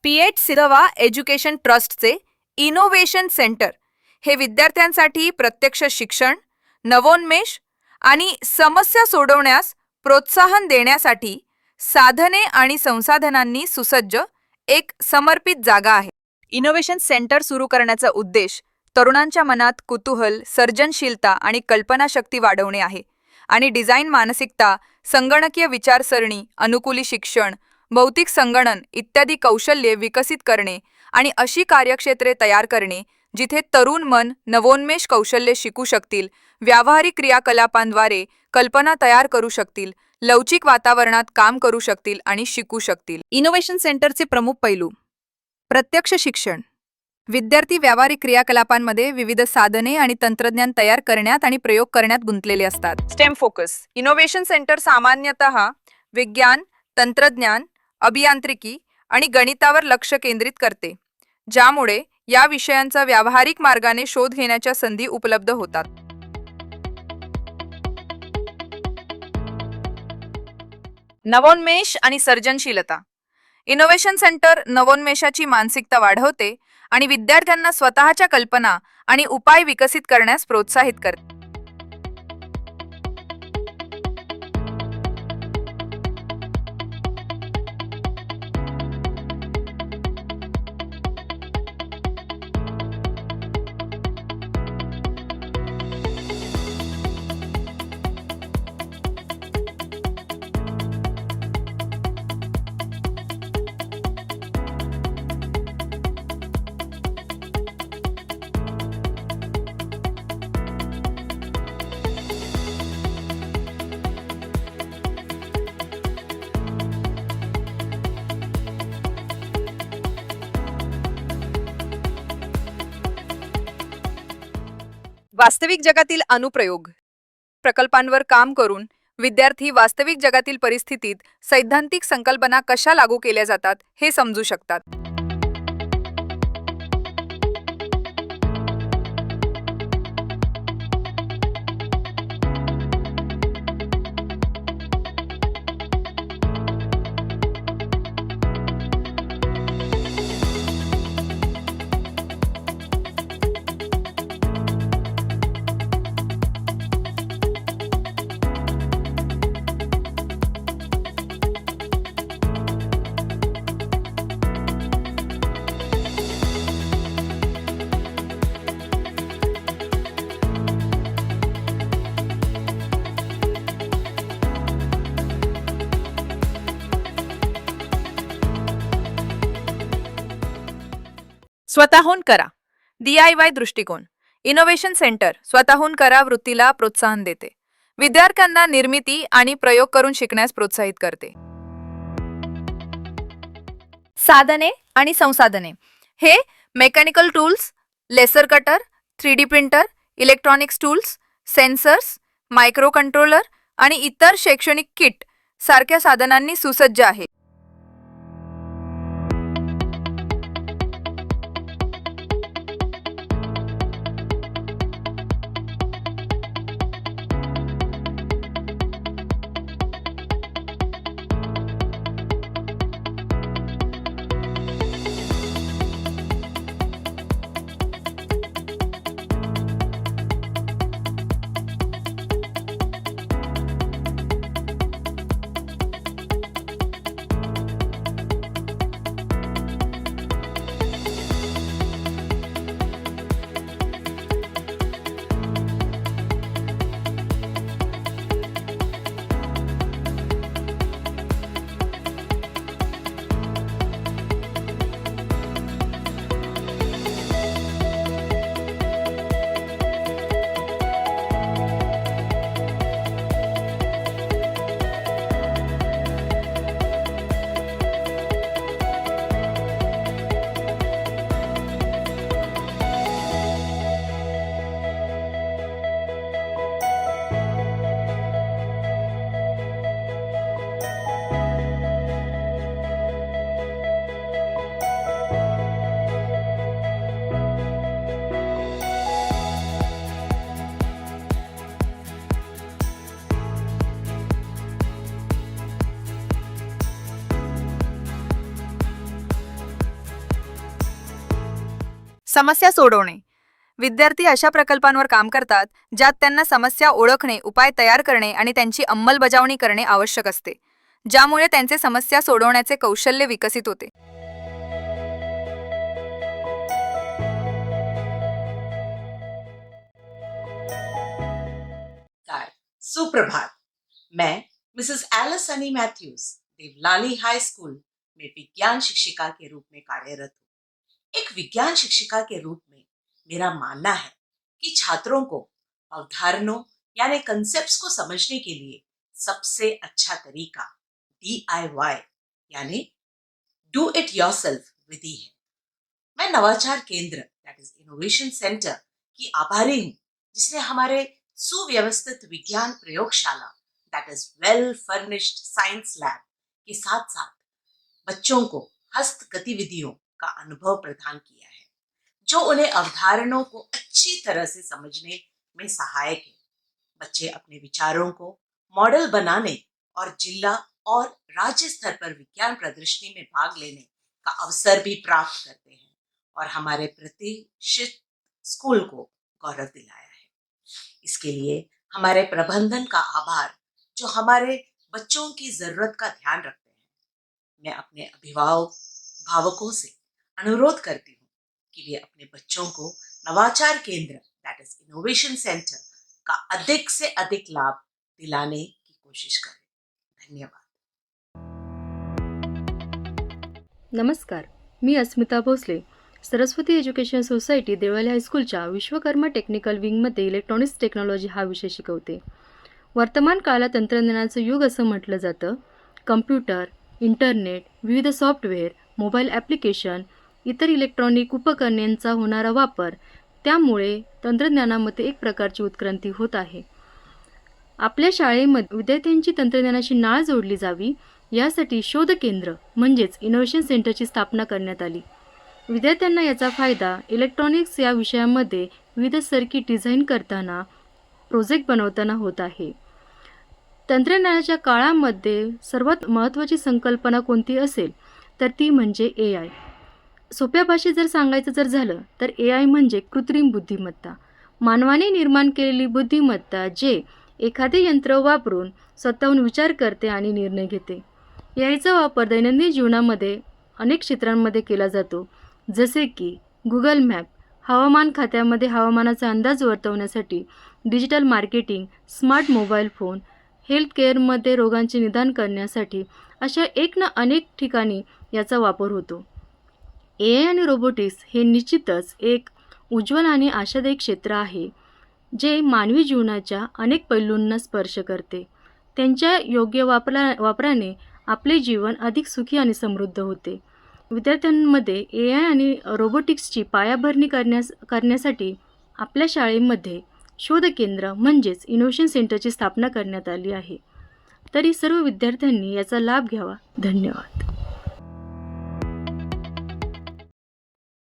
PH सिद्धवा education ट्रस्टचे innovation centre हे विद्यार्थ्यांसाठी प्रत्यक्ष शिक्षण, नवोन्मेष आणि समस्या सोडवण्यास प्रोत्साहन देण्यासाठी साधने आणि संसाधनांनी सुसज्ज एक समर्पित जागा आहे. इनोव्हेशन सेंटर सुरू करण्याचा उद्देश तरुणांच्या मनात कुतूहल, सर्जनशीलता आणि कल्पनाशक्ती वाढवणे आहे आणि डिझाईन मानसिकता, संगणकीय विचारसरणी, अनुकूली शिक्षण, भौतिक संगणन इत्यादी कौशल्ये विकसित करणे आणि अशी कार्यक्षेत्रे तयार करणे जिथे तरुण मन नवोन्मेष कौशल्ये शिकू शकतील, व्यावहारिक क्रियाकलापांद्वारे कल्पना तयार करू शकतील, लवचिक वातावरणात काम करू शकतील आणि शिकू शकतील. इनोव्हेशन सेंटरचे प्रमुख पैलू: प्रत्यक्ष शिक्षण. विद्यार्थी व्यावहारिक क्रियाकलापांमध्ये विविध साधने आणि तंत्रज्ञान तयार करण्यात आणि प्रयोग करण्यात गुंतलेले असतात. Stem focus. इनोव्हेशन सेंटर सामान्यतः विज्ञान, तंत्रज्ञान, अभियांत्रिकी आणि गणितावर लक्ष केंद्रित करते, ज्यामुळे या विषयांचा व्यावहारिक मार्गाने शोध घेण्याच्या संधी उपलब्ध होतात. नवोन्मेष आणि सर्जनशीलता. इनोव्हेशन सेंटर नवोन्मेषाची मानसिकता वाढवते आणि विद्यार्थ्यांना स्वतःच्या कल्पना आणि उपाय विकसित करण्यास प्रोत्साहित करते. वास्तविक जगातील अनुप्रयोग. प्रकल्पांवर काम करून विद्यार्थी वास्तविक जगातील परिस्थितीत सैद्धांतिक संकल्पना कशा लागू केल्या जातात हे समजू शकतात. स्वतःहून करा. DIY दृष्टिकोन. इनोव्हेशन सेंटर स्वतःहून करा वृत्तीला प्रोत्साहन देते. विद्यार्थ्यांना निर्मिती आणि प्रयोग करून शिकण्यास प्रोत्साहित करते. साधने आणि संसाधने. हे mechanical tools, laser cutter, 3D printer, electronics tools, sensors, microcontroller आणि इतर शैक्षणिक किट सारख्या साधनांनी सुसज्ज आहे. समस्या सोडवणे. विद्यार्थी अशा प्रकल्पांवर काम करतात ज्यात त्यांना समस्या ओळखणे, उपाय तयार करणे आणि त्यांची अंमलबजावणी करणे आवश्यक असते, ज्यामुळे त्यांचे समस्या सोडवण्याचे कौशल्य विकसित होते. सुप्रभात। मैं मिसेस एलिस अनी मैथ्यूज देवलाली हाई स्कूल में विज्ञान शिक्षिका के रूप में कार्यरत हूँ। एक विज्ञान शिक्षिका के रूप में मेरा मानना है कि छात्रों को अवधारणाओं यानी कंसेप्ट्स को समझने के लिए सबसे अच्छा तरीका DIY यानी डू इट योरसेल्फ विधि है। मैं नवाचार केंद्र दैट इज इनोवेशन सेंटर की आभारी हूँ, जिसने हमारे सुव्यवस्थित विज्ञान प्रयोगशाला that is well furnished science lab के साथ साथ बच्चों को हस्त गतिविधियों का अनुभव प्रदान किया है, जो उन्हें अवधारणाओं को अच्छी तरह से समझने में सहायक है। बच्चे अपने विचारों को मॉडल बनाने और जिला और राज्य स्तर पर विज्ञान प्रदर्शनी में भाग लेने का अवसर भी प्राप्त करते हैं और हमारे प्रतिष्ठित स्कूल को गौरव दिलाया है। इसके लिए हमारे प्रबंधन का आभार, जो हमारे बच्चों की जरूरत का ध्यान रखते हैं। मैं अपने अभिभावकों से अनुरोध करती हूँ कि वे अपने बच्चों को नवाचार केंद्र दैट इज इनोवेशन सेंटर का अधिक से अधिक लाभ दिलाने की कोशिश करें। धन्यवाद। नमस्कार, मी अस्मिता भोसले, सरस्वती एज्युकेशन सोसायटी देवळाली हायस्कूलच्या विश्वकर्मा टेक्निकल विंगमध्ये इलेक्ट्रॉनिक्स टेक्नॉलॉजी हा विषय शिकवते. वर्तमान काळात तंत्रज्ञानाचं युग असं म्हटलं जातं. कम्प्युटर, इंटरनेट, विविध सॉफ्टवेअर, मोबाईल ॲप्लिकेशन, इतर इलेक्ट्रॉनिक उपकरणांचा होणारा वापर, त्यामुळे तंत्रज्ञानामध्ये एक प्रकारची उत्क्रांती होत आहे. आपल्या शाळेमध्ये विद्यार्थ्यांची तंत्रज्ञानाशी नाळ जोडली जावी यासाठी शोध केंद्र म्हणजेच इनोव्हेशन सेंटरची स्थापना करण्यात आली. विद्यार्थ्यांना याचा फायदा इलेक्ट्रॉनिक्स या विषयामध्ये विविध सर्किट डिझाईन करताना, प्रोजेक्ट बनवताना होत आहे. तंत्रज्ञानाच्या काळामध्ये सर्वात महत्त्वाची संकल्पना कोणती असेल तर ती म्हणजे AI. सोप्या भाषेत जर सांगायचं जर झालं तर AI म्हणजे कृत्रिम बुद्धिमत्ता, मानवाने निर्माण केलेली बुद्धिमत्ता जे एखादे यंत्र वापरून स्वतःहून विचार करते आणि निर्णय घेते. याचा वापर दैनंदिन जीवनामध्ये अनेक क्षेत्रांमध्ये केला जातो, जसे की गुगल मॅप, हवामान खात्यामध्ये हवामानाचा अंदाज वर्तवण्यासाठी, digital marketing, smart mobile phone, health केअरमध्ये रोगांचे निदान करण्यासाठी, अशा एक ना अनेक ठिकाणी याचा वापर होतो. AI आणि रोबोटिक्स हे निश्चितच एक उज्ज्वल आणि आशादायी क्षेत्र आहे, जे मानवी जीवनाच्या अनेक पैलूंना स्पर्श करते. त्यांच्या योग्य वापराने आपले जीवन अधिक सुखी आणि समृद्ध होते. विद्यार्थ्यांमध्ये AI आणि रोबोटिक्सची पायाभरणी करण्यासाठी आपल्या शाळेमध्ये शोध केंद्र म्हणजेच इनोव्हेशन सेंटरची स्थापना करण्यात आली आहे. तरी सर्व विद्यार्थ्यांनी याचा लाभ घ्यावा. धन्यवाद.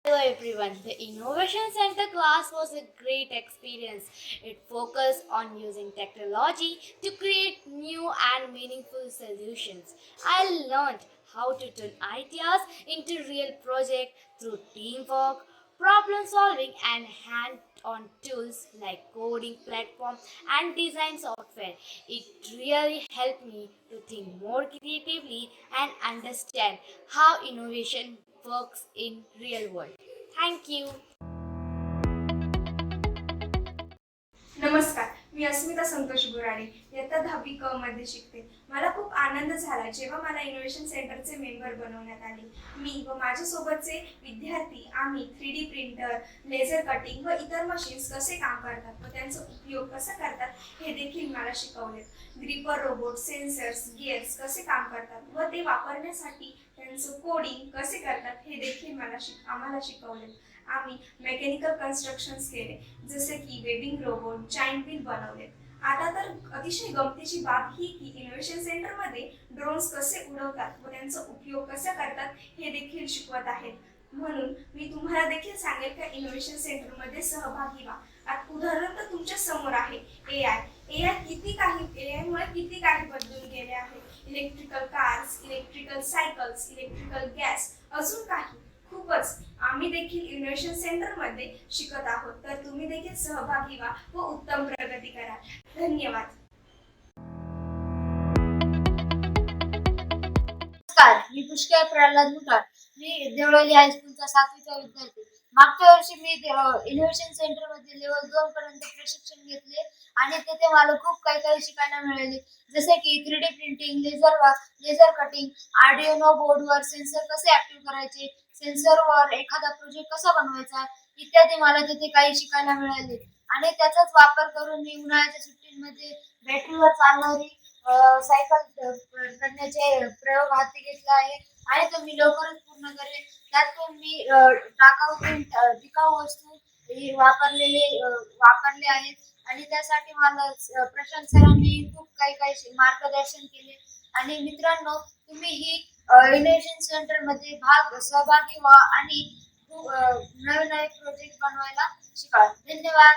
Hello everyone, the Innovation Center class was a great experience. It focused on using technology to create new and meaningful solutions. I learned how to turn ideas into real projects through teamwork, problem solving and hand-on tools like coding platform and design software. It really helped me to think more creatively and understand how innovation works in real world. Thank you. नमस्कार, मी अस्मिता संतोष बुराडे इयत्ता 10वी क मध्ये शिकते. मला खूप आनंद झाला जेव्हा मला इनोव्हेशन सेंटरचे मेंबर बनवण्यात आले. मी व माझ्यासोबतचे विद्यार्थी आम्ही 3D प्रिंटर, लेझर कटिंग व इतर मशीन्स कसे काम करतात व त्यांचा उपयोग कसा करतात हे देखील मला शिकवले. ग्रिपर रोबोट, सेन्सर्स, गिअर्स कसे काम करतात व ते वापरण्यासाठी त्यांचं कोडिंग कसे करतात हे देखील आम्हाला शिकवले. आम्ही मेकॅनिकल कन्स्ट्रक्शन्स केले, जसे की वेबिंग रोबोट, जायंट व्हील बनवले. आता तर अतिशय गमतीची बाब ही की इनोव्हेशन सेंटरमध्ये ड्रोन्स कसे उडवतात व त्यांचा उपयोग कसा करतात हे देखील शिकवत आहेत. म्हणून मी तुम्हाला देखील सांगेल का इनोव्हेशन सेंटरमध्ये सहभागी व्हा. आता उदाहरण तर तुमच्या समोर आहे AI मुळे किती काही बदलून गेले आहे. Electrical cars, electrical cycles, electrical gas, अजून काही खूप सोबतच आम्ही देखील इनोव्हेशन सेंटरमध्ये शिकत आहोत, तर तुम्ही देखील सहभागी व्हा व उत्तम प्रगती करा. धन्यवाद. नमस्कार, मी पुष्कळ प्रल्हाद मुठार. मी देवळाली हायस्कूलचा 7वीचा विद्यार्थी. मागच्या वर्षी मी इनोव्हेशन सेंटर मध्ये लेवल 2 पर्यंत प्रशिक्षण घेतले आणि तेथे मला खूप काही शिकायला मिळाले. जसे की 3D printing, laser cutting, Arduino बोर्डवर सेन्सर कसे ऍक्टिव्ह करायचे, सेन्सरवर एखादा प्रोजेक्ट कसा बनवायचा इत्यादी मला तिथे काही शिकायला मिळाले. आणि त्याचाच वापर करून मी उन्हाळ्याच्या सुट्टींमध्ये बॅटरीवर चालणारी सायकल करण्याचे प्रयोग हाती घेतला आहे आणि तो मी लवकरच पूर्ण करेन. त्यातून मी टिकाऊ वस्तू वापरले आहेत आणि त्यासाठी मला प्रशांत सरांनी खूप काही मार्गदर्शन केले. आणि मित्रांनो, तुम्ही ही इनोव्हेशन सेंटर मध्ये सहभागी व्हा आणि खूप नवे नवे प्रोजेक्ट बनवायला शिका. धन्यवाद.